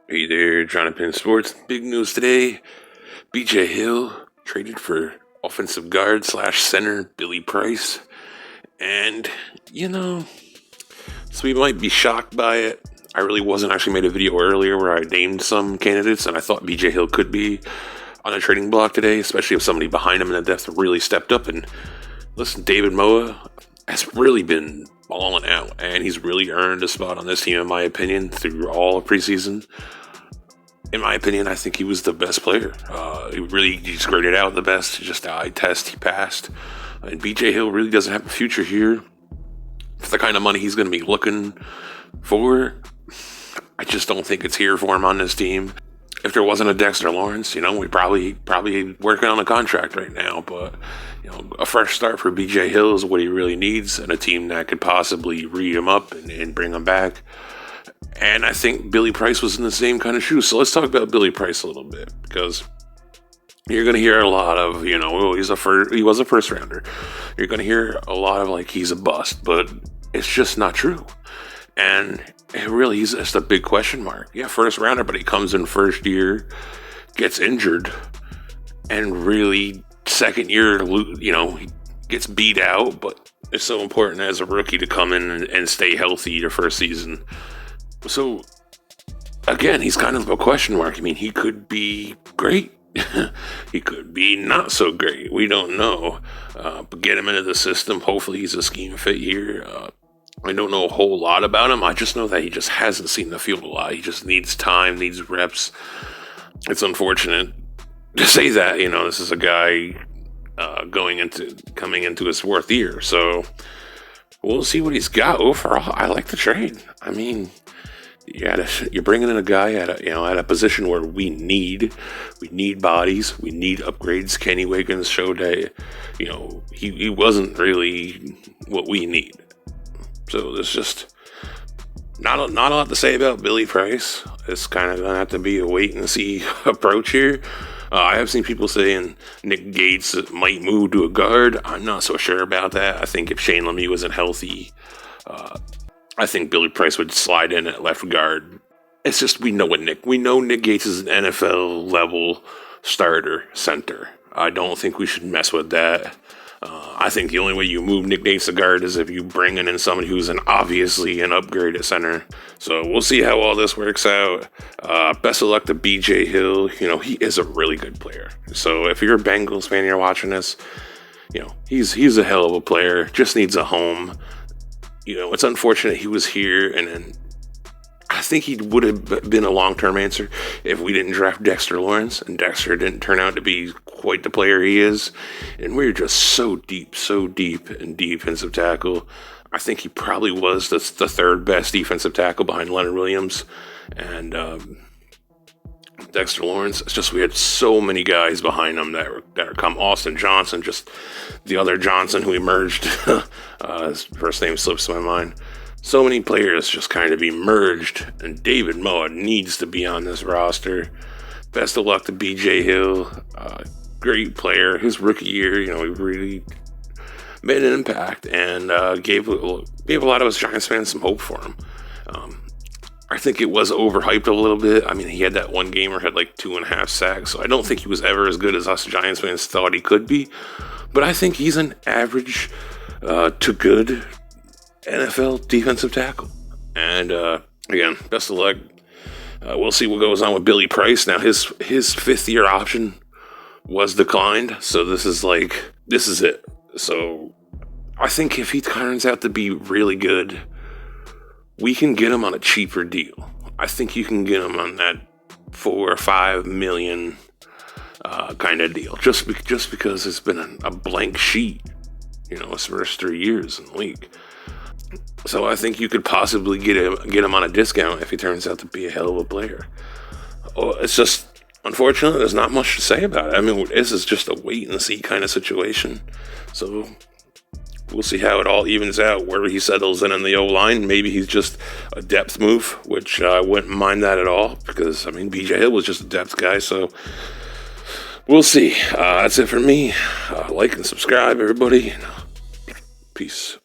Hey there, Jonathan Sports. Big news today. BJ Hill traded for offensive guard slash center Billy Price. And, so we might be shocked by it. I really wasn't. Actually made a video earlier where I named some candidates, and I thought BJ Hill could be on a trading block today, especially if somebody behind him in the depth really stepped up. And listen, David Moa has really been balling out, and he's really earned a spot on this team, in my opinion, through all of preseason. In my opinion, I think he was the best player. He really just graded out the best. Just the eye test, he passed. And BJ Hill really doesn't have a future here. For the kind of money he's going to be looking for, I just don't think it's here for him on this team. If there wasn't a Dexter Lawrence, we'd probably working on a contract right now. But, a fresh start for BJ Hill is what he really needs, and a team that could possibly read him up and bring him back. And I think Billy Price was in the same kind of shoes. So let's talk about Billy Price a little bit, because you're going to hear a lot of, he was a first rounder. You're going to hear a lot of he's a bust, but it's just not true. And it really is just a big question mark. Yeah, first rounder, but he comes in first year, gets injured, and really second year, he gets beat out. But it's so important as a rookie to come in and stay healthy your first season. So, again, he's kind of a question mark. I mean, he could be great. He could be not so great. We don't know. But get him into the system. Hopefully he's a scheme fit here. I don't know a whole lot about him. I just know that he just hasn't seen the field a lot. He just needs time, needs reps. It's unfortunate to say that. This is a guy coming into his fourth year. So we'll see what he's got. Overall, I like the trade. I mean, you're bringing in a guy at a position where we need bodies, we need upgrades. Kenny Wiggins showed that he wasn't really what we need. So there's just not a lot to say about Billy Price. It's kind of gonna have to be a wait and see approach here. I have seen people saying Nick Gates might move to a guard. I'm not so sure about that. I think if Shane Lemieux wasn't healthy, I think Billy Price would slide in at left guard. It's just we know Nick Gates is an NFL level starter center. I don't think we should mess with that. I think the only way you move Nick Gates to guard is if you bring in somebody who's obviously an upgrade at center. So we'll see how all this works out. Best of luck to BJ Hill. He is a really good player. So if you're a Bengals fan, you're watching this, he's a hell of a player. Just needs a home. It's unfortunate he was here, and then I think he would have been a long-term answer if we didn't draft Dexter Lawrence, and Dexter didn't turn out to be quite the player he is. And we're just so deep in defensive tackle. I think he probably was the third best defensive tackle behind Leonard Williams and Dexter Lawrence. It's just we had so many guys behind him that are come. Austin Johnson, just the other Johnson who emerged. His first name slips my mind. So many players just kind of emerged, and David Moa needs to be on this roster. Best of luck to BJ Hill. Great player. His rookie year, he really made an impact and gave a lot of us Giants fans some hope for him. I think it was overhyped a little bit. I mean, he had that one game where he had 2.5 sacks, so I don't think he was ever as good as us Giants fans thought he could be. But I think he's an average to good NFL defensive tackle. And again, best of luck. We'll see what goes on with Billy Price. Now, his fifth year option was declined, so this is it. So I think if he turns out to be really good, we can get him on a cheaper deal. I think you can get him on that $4 or $5 million kind of deal, just because it's been a blank sheet, his first 3 years in the league. So I think you could possibly get him on a discount if he turns out to be a hell of a player. It's just unfortunate. There's not much to say about it. I mean, this is just a wait and see kind of situation. So we'll see how it all evens out, where he settles in the O-line. Maybe he's just a depth move, which I wouldn't mind that at all, because, BJ Hill was just a depth guy, so we'll see. That's it for me. Like and subscribe, everybody. Peace.